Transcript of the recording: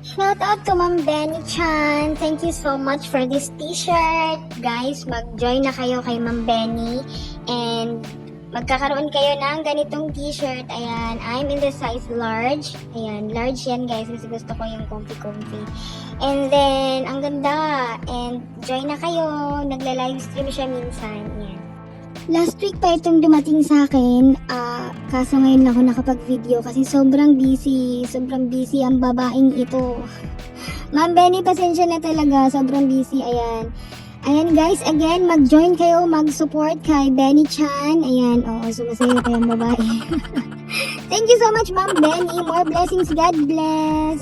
Shout out to Ma'am Benny Chan. Thank you so much for this t-shirt. Guys, mag-join na kayo kay Ma'am Benny. And magkakaroon kayo ng ganitong t-shirt. Ayan, I'm in the size large. Ayan, large yan guys kasi gusto ko yung comfy-comfy. And then, ang ganda. And join na kayo. Nagla-livestream siya minsan. Ayan. Last week pa itong dumating sa akin. Kaso ngayon lang ako nakapag-video kasi sobrang busy ang babaeng ito. Ma'am Benny, pasensya na talaga. Sobrang busy. Ayan. Ayan guys, again, mag-join kayo, mag-support kay Benny Chan. Ayan, oo, sumasayo kayong babae. Thank you so much, Ma'am Benny. More blessings. God bless.